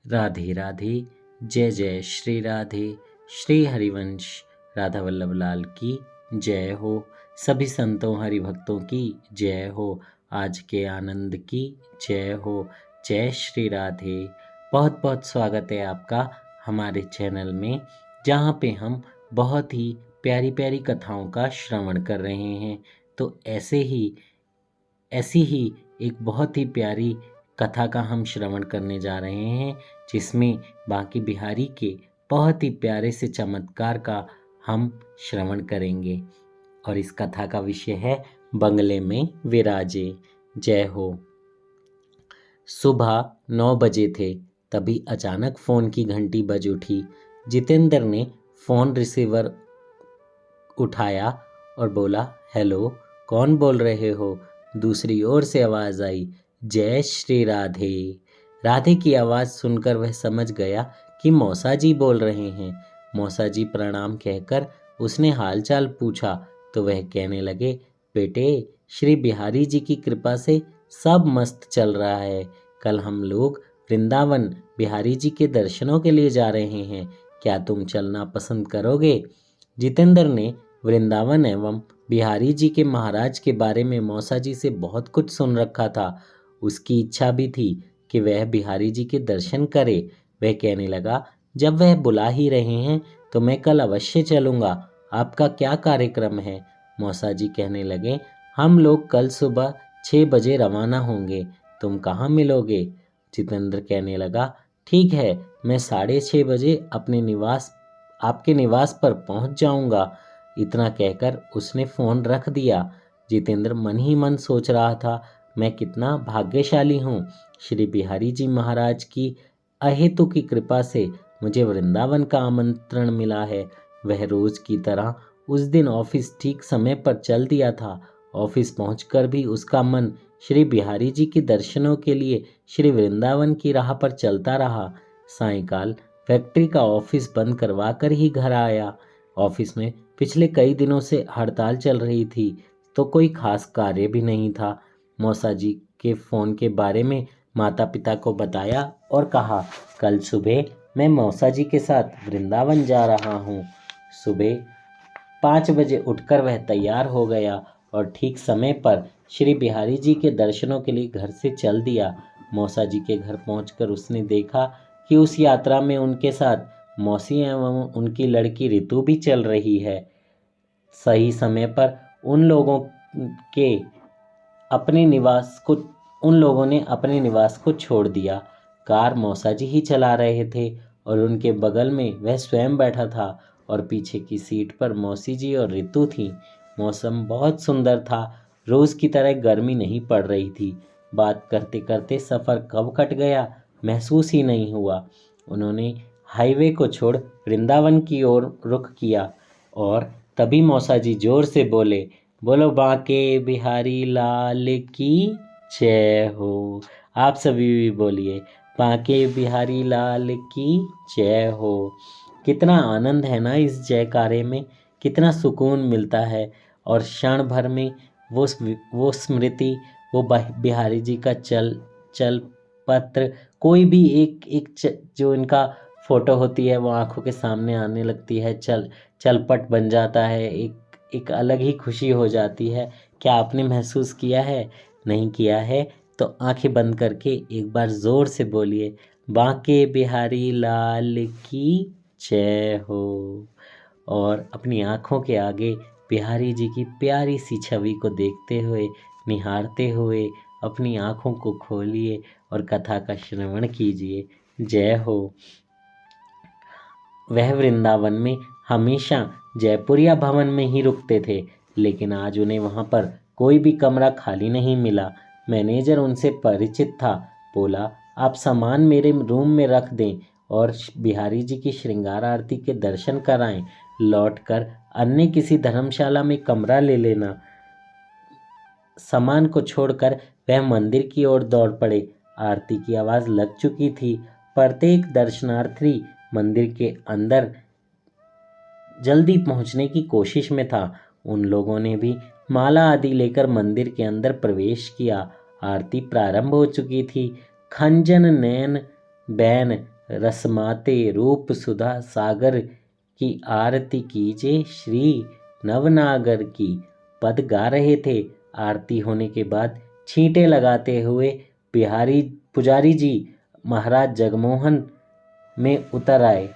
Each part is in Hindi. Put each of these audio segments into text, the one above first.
राधे राधे। जय जय श्री राधे। श्री हरिवंश राधा वल्लभ लाल की जय हो। सभी संतों हरिभक्तों की जय हो। आज के आनंद की जय हो। जय श्री राधे। बहुत बहुत स्वागत है आपका हमारे चैनल में, जहाँ पे हम बहुत ही प्यारी प्यारी कथाओं का श्रवण कर रहे हैं। तो ऐसी ही एक बहुत ही प्यारी कथा का हम श्रवण करने जा रहे हैं, जिसमें बांके बिहारी के बहुत ही प्यारे से चमत्कार का हम श्रवण करेंगे। और इस कथा का विषय है बंगले में विराजे। जय हो। सुबह 9 बजे थे, तभी अचानक फ़ोन की घंटी बज उठी। जितेंद्र ने फ़ोन रिसीवर उठाया और बोला, हेलो, कौन बोल रहे हो? दूसरी ओर से आवाज़ आई, जय श्री राधे। राधे की आवाज़ सुनकर वह समझ गया कि मौसा जी बोल रहे हैं। मौसा जी प्रणाम कहकर उसने हालचाल पूछा तो वह कहने लगे, बेटे, श्री बिहारी जी की कृपा से सब मस्त चल रहा है। कल हम लोग वृंदावन बिहारी जी के दर्शनों के लिए जा रहे हैं। क्या तुम चलना पसंद करोगे? जितेंद्र ने वृंदावन एवं बिहारी जी के महाराज के बारे में मौसा जी से बहुत कुछ सुन रखा था। उसकी इच्छा भी थी कि वह बिहारी जी के दर्शन करे। वह कहने लगा, जब वह बुला ही रहे हैं तो मैं कल अवश्य चलूँगा। आपका क्या कार्यक्रम है? मौसा जी कहने लगे, हम लोग कल सुबह 6 बजे रवाना होंगे। तुम कहाँ मिलोगे? जितेंद्र कहने लगा, ठीक है, मैं 6:30 बजे आपके निवास पर पहुंच जाऊंगा। इतना कहकर उसने फ़ोन रख दिया। जितेंद्र मन ही मन सोच रहा था, मैं कितना भाग्यशाली हूँ। श्री बिहारी जी महाराज की अहेतु की कृपा से मुझे वृंदावन का आमंत्रण मिला है। वह रोज की तरह उस दिन ऑफिस ठीक समय पर चल दिया था। ऑफिस पहुंचकर भी उसका मन श्री बिहारी जी के दर्शनों के लिए श्री वृंदावन की राह पर चलता रहा। सायंकाल फैक्ट्री का ऑफिस बंद करवा कर ही घर आया। ऑफिस में पिछले कई दिनों से हड़ताल चल रही थी, तो कोई खास कार्य भी नहीं था। मौसा जी के फ़ोन के बारे में माता पिता को बताया और कहा, कल सुबह मैं मौसा जी के साथ वृंदावन जा रहा हूँ। सुबह 5 बजे उठकर वह तैयार हो गया और ठीक समय पर श्री बिहारी जी के दर्शनों के लिए घर से चल दिया। मौसा जी के घर पहुंचकर उसने देखा कि उस यात्रा में उनके साथ मौसी एवं उनकी लड़की रितु भी चल रही है। सही समय पर उन लोगों ने अपने निवास को छोड़ दिया। कार मौसा जी ही चला रहे थे और उनके बगल में वह स्वयं बैठा था और पीछे की सीट पर मौसी जी और रितु थी। मौसम बहुत सुंदर था। रोज की तरह गर्मी नहीं पड़ रही थी। बात करते करते सफ़र कब कट गया महसूस ही नहीं हुआ। उन्होंने हाईवे को छोड़ वृंदावन की ओर रुख किया और तभी मौसा जी जोर से बोले, बोलो बांके बिहारी लाल की जय हो। आप सभी भी बोलिए, बांके बिहारी लाल की जय हो। कितना आनंद है ना इस जयकारे में, कितना सुकून मिलता है। और क्षण भर में वो स्मृति, वो बिहारी जी का चल पत्र, कोई भी जो इनका फोटो होती है वो आंखों के सामने आने लगती है। चलपट बन जाता है। एक अलग ही खुशी हो जाती है। क्या आपने महसूस किया है? नहीं किया है तो आंखें बंद करके एक बार ज़ोर से बोलिए, बांके बिहारी लाल की जय हो। और अपनी आँखों के आगे बिहारी जी की प्यारी सी छवि को देखते हुए, निहारते हुए अपनी आँखों को खोलिए और कथा का श्रवण कीजिए। जय हो। वह वृंदावन में हमेशा जयपुरिया भवन में ही रुकते थे, लेकिन आज उन्हें वहाँ पर कोई भी कमरा खाली नहीं मिला। मैनेजर उनसे परिचित था। बोला, आप सामान मेरे रूम में रख दें और बिहारी जी की श्रृंगार आरती के दर्शन कराएं। लौटकर अन्य किसी धर्मशाला में कमरा ले लेना। सामान को छोड़कर वह मंदिर की ओर दौड़ पड़े। आरती की आवाज़ लग चुकी थी। प्रत्येक दर्शनार्थी मंदिर के अंदर जल्दी पहुंचने की कोशिश में था। उन लोगों ने भी माला आदि लेकर मंदिर के अंदर प्रवेश किया। आरती प्रारंभ हो चुकी थी। खंजन नयन बैन रसमाते रूप सुधा सागर की आरती कीजे श्री नवनागर की पद गा रहे थे। आरती होने के बाद छींटे लगाते हुए बिहारी पुजारी जी महाराज जगमोहन में उतर आए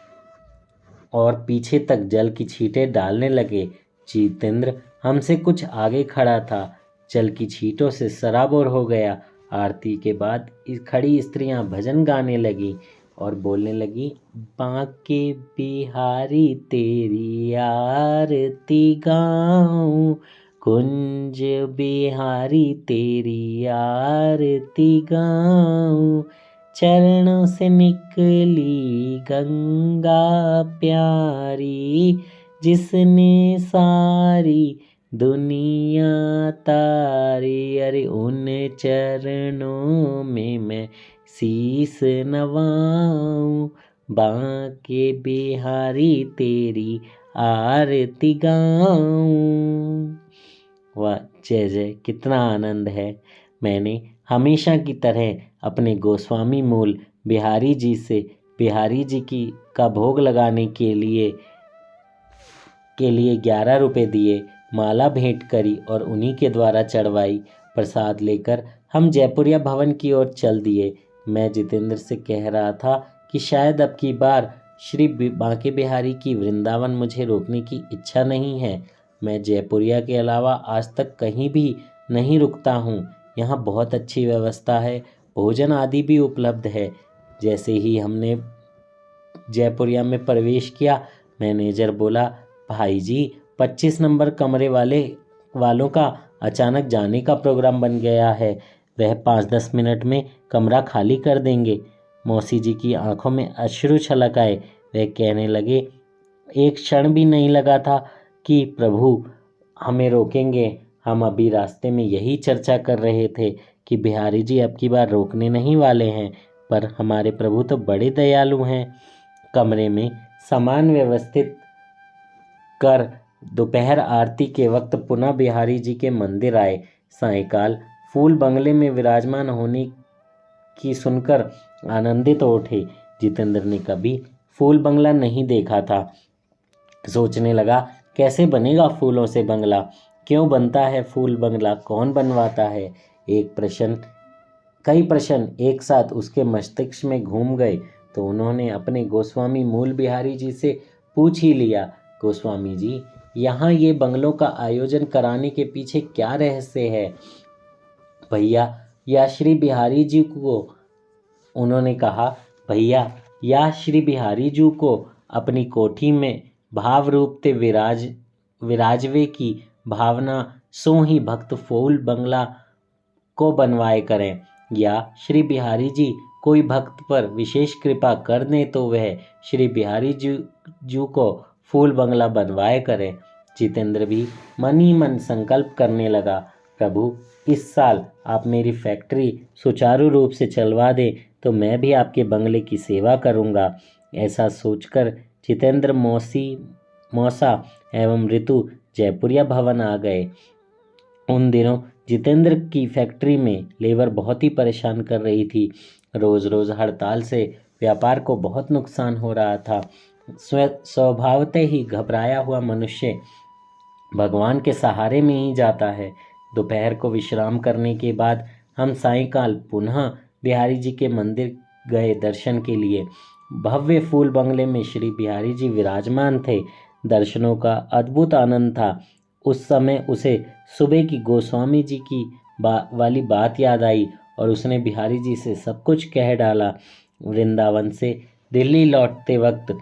और पीछे तक जल की छींटें डालने लगे। जितेंद्र हमसे कुछ आगे खड़ा था, जल की छींटों से सराबोर हो गया। आरती के बाद खड़ी स्त्रियां भजन गाने लगी और बोलने लगी, बांके बिहारी तेरी आरती गाऊं, कुंज बिहारी तेरी आरती गाऊं, चरणों से निकली गंगा प्यारी, जिसने सारी दुनिया तारी, अरे उन चरणों में मैं शीस नवाऊं, बांके बिहारी तेरी आरती गाऊं। वाह, जय जय, कितना आनंद है। मैंने हमेशा की तरह अपने गोस्वामी मूल बिहारी जी से बिहारी जी की का भोग लगाने के लिए 11 रुपये दिए, माला भेंट करी और उन्हीं के द्वारा चढ़वाई। प्रसाद लेकर हम जयपुरिया भवन की ओर चल दिए। मैं जितेंद्र से कह रहा था कि शायद अब की बार श्री बांके बिहारी की वृंदावन मुझे रोकने की इच्छा नहीं है। मैं जयपुरिया के अलावा आज तक कहीं भी नहीं रुकता हूँ। यहाँ बहुत अच्छी व्यवस्था है, भोजन आदि भी उपलब्ध है। जैसे ही हमने जयपुरिया में प्रवेश किया, मैनेजर बोला, भाई जी 25 नंबर कमरे वालों का अचानक जाने का प्रोग्राम बन गया है, वह 5-10 मिनट में कमरा खाली कर देंगे। मौसी जी की आंखों में अश्रु छलक आए। वह कहने लगे, एक क्षण भी नहीं लगा था कि प्रभु हमें रोकेंगे। हम अभी रास्ते में यही चर्चा कर रहे थे कि बिहारी जी अब की बार रोकने नहीं वाले हैं, पर हमारे प्रभु तो बड़े दयालु हैं। कमरे में सामान व्यवस्थित कर दोपहर आरती के वक्त पुनः बिहारी जी के मंदिर आए। सायंकाल फूल बंगले में विराजमान होने की सुनकर आनंदित हो उठे। जितेंद्र ने कभी फूल बंगला नहीं देखा था। सोचने लगा, कैसे बनेगा फूलों से बंगला, क्यों बनता है फूल बंगला, कौन बनवाता है। कई प्रश्न एक साथ उसके मस्तिष्क में घूम गए तो उन्होंने अपने गोस्वामी मूल बिहारी जी से पूछ ही लिया, गोस्वामी जी, यहाँ ये बंगलों का आयोजन कराने के पीछे क्या रहस्य है। भैया या श्री बिहारी जी को उन्होंने कहा, भैया या श्री बिहारी जी को अपनी कोठी में भाव रूप ते विराजवे की भावना सो ही भक्त फूल बंगला को बनवाए करें, या श्री बिहारी जी कोई भक्त पर विशेष कृपा कर दें तो वह श्री बिहारी जी को फूल बंगला बनवाए करें। जितेंद्र भी मन ही मन संकल्प करने लगा, प्रभु इस साल आप मेरी फैक्ट्री सुचारू रूप से चलवा दें तो मैं भी आपके बंगले की सेवा करूंगा। ऐसा सोचकर जितेंद्र मौसा एवं ऋतु जयपुरिया भवन आ गए। उन दिनों जितेंद्र की फैक्ट्री में लेबर बहुत ही परेशान कर रही थी। रोज रोज हड़ताल से व्यापार को बहुत नुकसान हो रहा था। स्वभावतः ही घबराया हुआ मनुष्य भगवान के सहारे में ही जाता है। दोपहर को विश्राम करने के बाद हम सायंकाल पुनः बिहारी जी के मंदिर गए दर्शन के लिए। भव्य फूल बंगले में श्री बिहारी जी विराजमान थे। दर्शनों का अद्भुत आनंद था। उस समय उसे सुबह की गोस्वामी जी की वाली बात याद आई और उसने बिहारी जी से सब कुछ कह डाला। वृंदावन से दिल्ली लौटते वक्त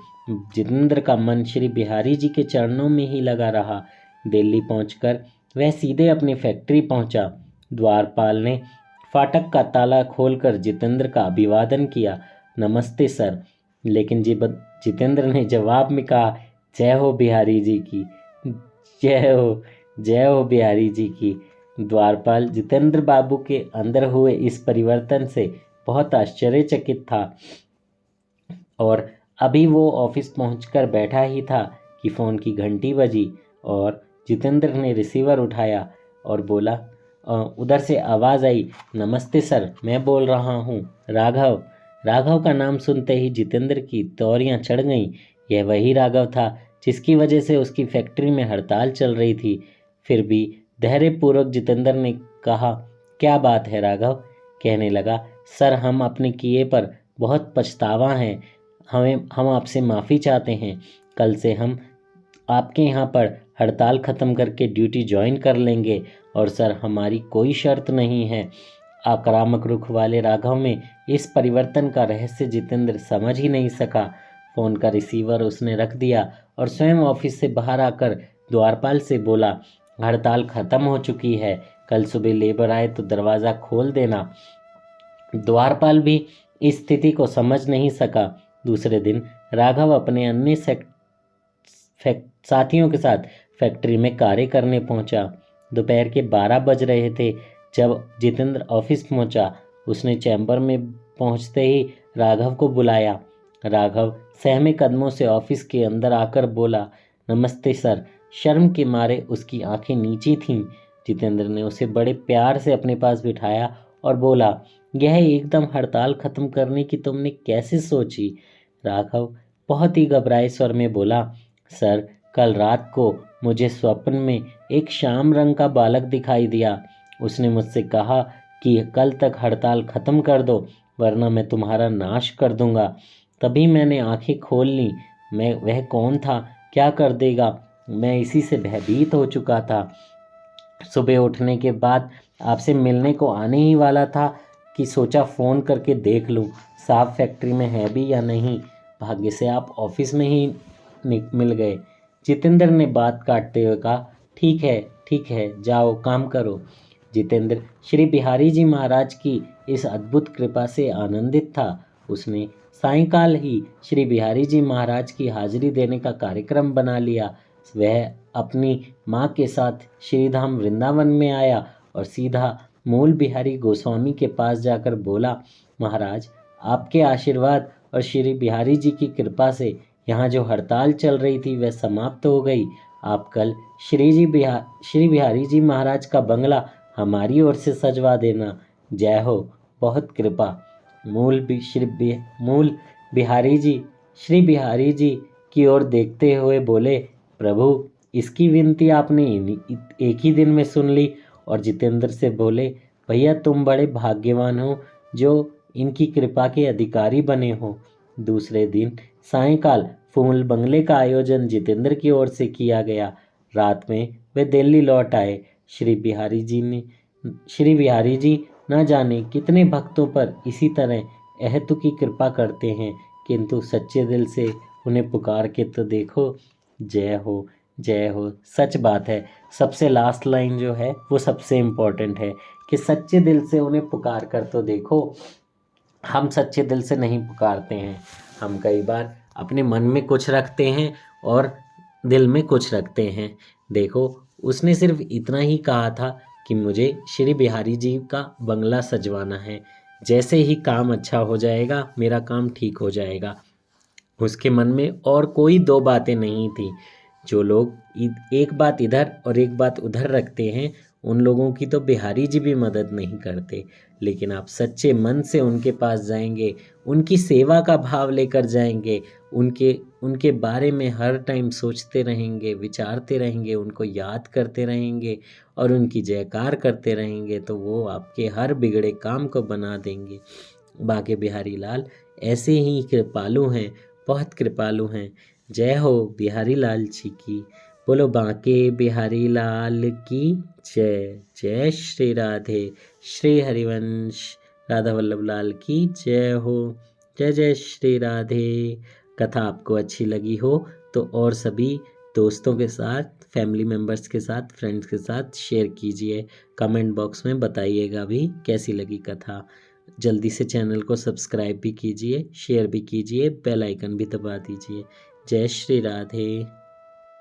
जितेंद्र का मन श्री बिहारी जी के चरणों में ही लगा रहा। दिल्ली पहुंचकर वह सीधे अपनी फैक्ट्री पहुंचा। द्वारपाल ने फाटक का ताला खोलकर जितेंद्र का अभिवादन किया, नमस्ते सर। लेकिन जितेंद्र ने जवाब में कहा, जय हो बिहारी जी की, जय हो बिहारी जी की। द्वारपाल जितेंद्र बाबू के अंदर हुए इस परिवर्तन से बहुत आश्चर्यचकित था और अभी वो ऑफिस पहुंचकर बैठा ही था कि फ़ोन की घंटी बजी और जितेंद्र ने रिसीवर उठाया और बोला, उधर से आवाज़ आई, नमस्ते सर, मैं बोल रहा हूँ, राघव। राघव का नाम सुनते ही जितेंद्र की तौरियां चढ़ गईं। यह वही राघव था जिसकी वजह से उसकी फैक्ट्री में हड़ताल चल रही थी। फिर भी धैर्यपूर्वक जितेंद्र ने कहा, क्या बात है राघव? कहने लगा, सर हम अपने किए पर बहुत पछतावा है। हम आपसे माफ़ी चाहते हैं। कल से हम आपके यहाँ पर हड़ताल ख़त्म करके ड्यूटी ज्वाइन कर लेंगे। और सर हमारी कोई शर्त नहीं है। आक्रामक रुख वाले राघव में इस परिवर्तन का रहस्य जितेंद्र समझ ही नहीं सका। फ़ोन का रिसीवर उसने रख दिया और स्वयं ऑफिस से बाहर आकर द्वारपाल से बोला, हड़ताल ख़त्म हो चुकी है। कल सुबह लेबर आए तो दरवाज़ा खोल देना। द्वारपाल भी इस स्थिति को समझ नहीं सका। दूसरे दिन राघव अपने अन्य साथियों के साथ फैक्ट्री में कार्य करने पहुंचा। दोपहर के 12 बज रहे थे जब जितेंद्र ऑफिस पहुंचा। उसने चैम्बर में पहुंचते ही राघव को बुलाया। राघव सहमे कदमों से ऑफिस के अंदर आकर बोला, नमस्ते सर। शर्म के मारे उसकी आंखें नीची थीं। जितेंद्र ने उसे बड़े प्यार से अपने पास बिठाया और बोला, यह एकदम हड़ताल खत्म करने की तुमने कैसे सोची? राघव बहुत ही घबराए स्वर में बोला, सर कल रात को मुझे स्वप्न में एक श्याम रंग का बालक दिखाई दिया। उसने मुझसे कहा कि कल तक हड़ताल खत्म कर दो वरना मैं तुम्हारा नाश कर दूंगा। तभी मैंने आंखें खोल ली। मैं वह कौन था, क्या कर देगा, मैं इसी से भयभीत हो चुका था। सुबह उठने के बाद आपसे मिलने को आने ही वाला था कि सोचा फ़ोन करके देख लूं साहब फैक्ट्री में है भी या नहीं। भाग्य से आप ऑफिस में ही मिल गए। जितेंद्र ने बात काटते हुए कहा, ठीक है जाओ काम करो। जितेंद्र श्री बिहारी जी महाराज की इस अद्भुत कृपा से आनंदित था। उसने सायंकाल ही श्री बिहारी जी महाराज की हाजिरी देने का कार्यक्रम बना लिया। वह अपनी माँ के साथ श्रीधाम वृंदावन में आया और सीधा मूल बिहारी गोस्वामी के पास जाकर बोला, महाराज आपके आशीर्वाद और श्री बिहारी जी की कृपा से यहाँ जो हड़ताल चल रही थी वह समाप्त हो गई। आप कल श्री बिहारी जी महाराज का बंगला हमारी ओर से सजवा देना। जय हो, बहुत कृपा। मूल बिहारी जी श्री बिहारी जी की ओर देखते हुए बोले, प्रभु इसकी विनती आपने एक ही दिन में सुन ली। और जितेंद्र से बोले, भैया तुम बड़े भाग्यवान हो जो इनकी कृपा के अधिकारी बने हो। दूसरे दिन सायंकाल फूल बंगले का आयोजन जितेंद्र की ओर से किया गया। रात में वे दिल्ली लौट आए। श्री बिहारी जी न जाने कितने भक्तों पर इसी तरह अहेतु की कृपा करते हैं, किंतु सच्चे दिल से उन्हें पुकार के तो देखो। जय हो, जय हो। सच बात है, सबसे लास्ट लाइन जो है वो सबसे इम्पोर्टेंट है कि सच्चे दिल से उन्हें पुकार कर तो देखो। हम सच्चे दिल से नहीं पुकारते हैं। हम कई बार अपने मन में कुछ रखते हैं और दिल में कुछ रखते हैं। देखो उसने सिर्फ इतना ही कहा था कि मुझे श्री बिहारी जी का बंगला सजवाना है। जैसे ही काम अच्छा हो जाएगा मेरा काम ठीक हो जाएगा। उसके मन में और कोई दो बातें नहीं थी। जो लोग एक बात इधर और एक बात उधर रखते हैं उन लोगों की तो बिहारी जी भी मदद नहीं करते। लेकिन आप सच्चे मन से उनके पास जाएंगे, उनकी सेवा का भाव लेकर जाएंगे, उनके बारे में हर टाइम सोचते रहेंगे, विचारते रहेंगे, उनको याद करते रहेंगे और उनकी जयकार करते रहेंगे, तो वो आपके हर बिगड़े काम को बना देंगे। बाके बिहारी लाल ऐसे ही कृपालु हैं, बहुत कृपालु हैं। जय हो बिहारी लाल जी की। बोलो बांके बिहारी लाल की जय। जय श्री राधे। श्री हरिवंश राधा वल्लभ लाल की जय हो। जय जय श्री राधे। कथा आपको अच्छी लगी हो तो और सभी दोस्तों के साथ, फैमिली मेम्बर्स के साथ, फ्रेंड्स के साथ शेयर कीजिए। कमेंट बॉक्स में बताइएगा भी कैसी लगी कथा। जल्दी से चैनल को सब्सक्राइब भी कीजिए, शेयर भी कीजिए, बेल आइकन भी दबा दीजिए। जय श्री राधे।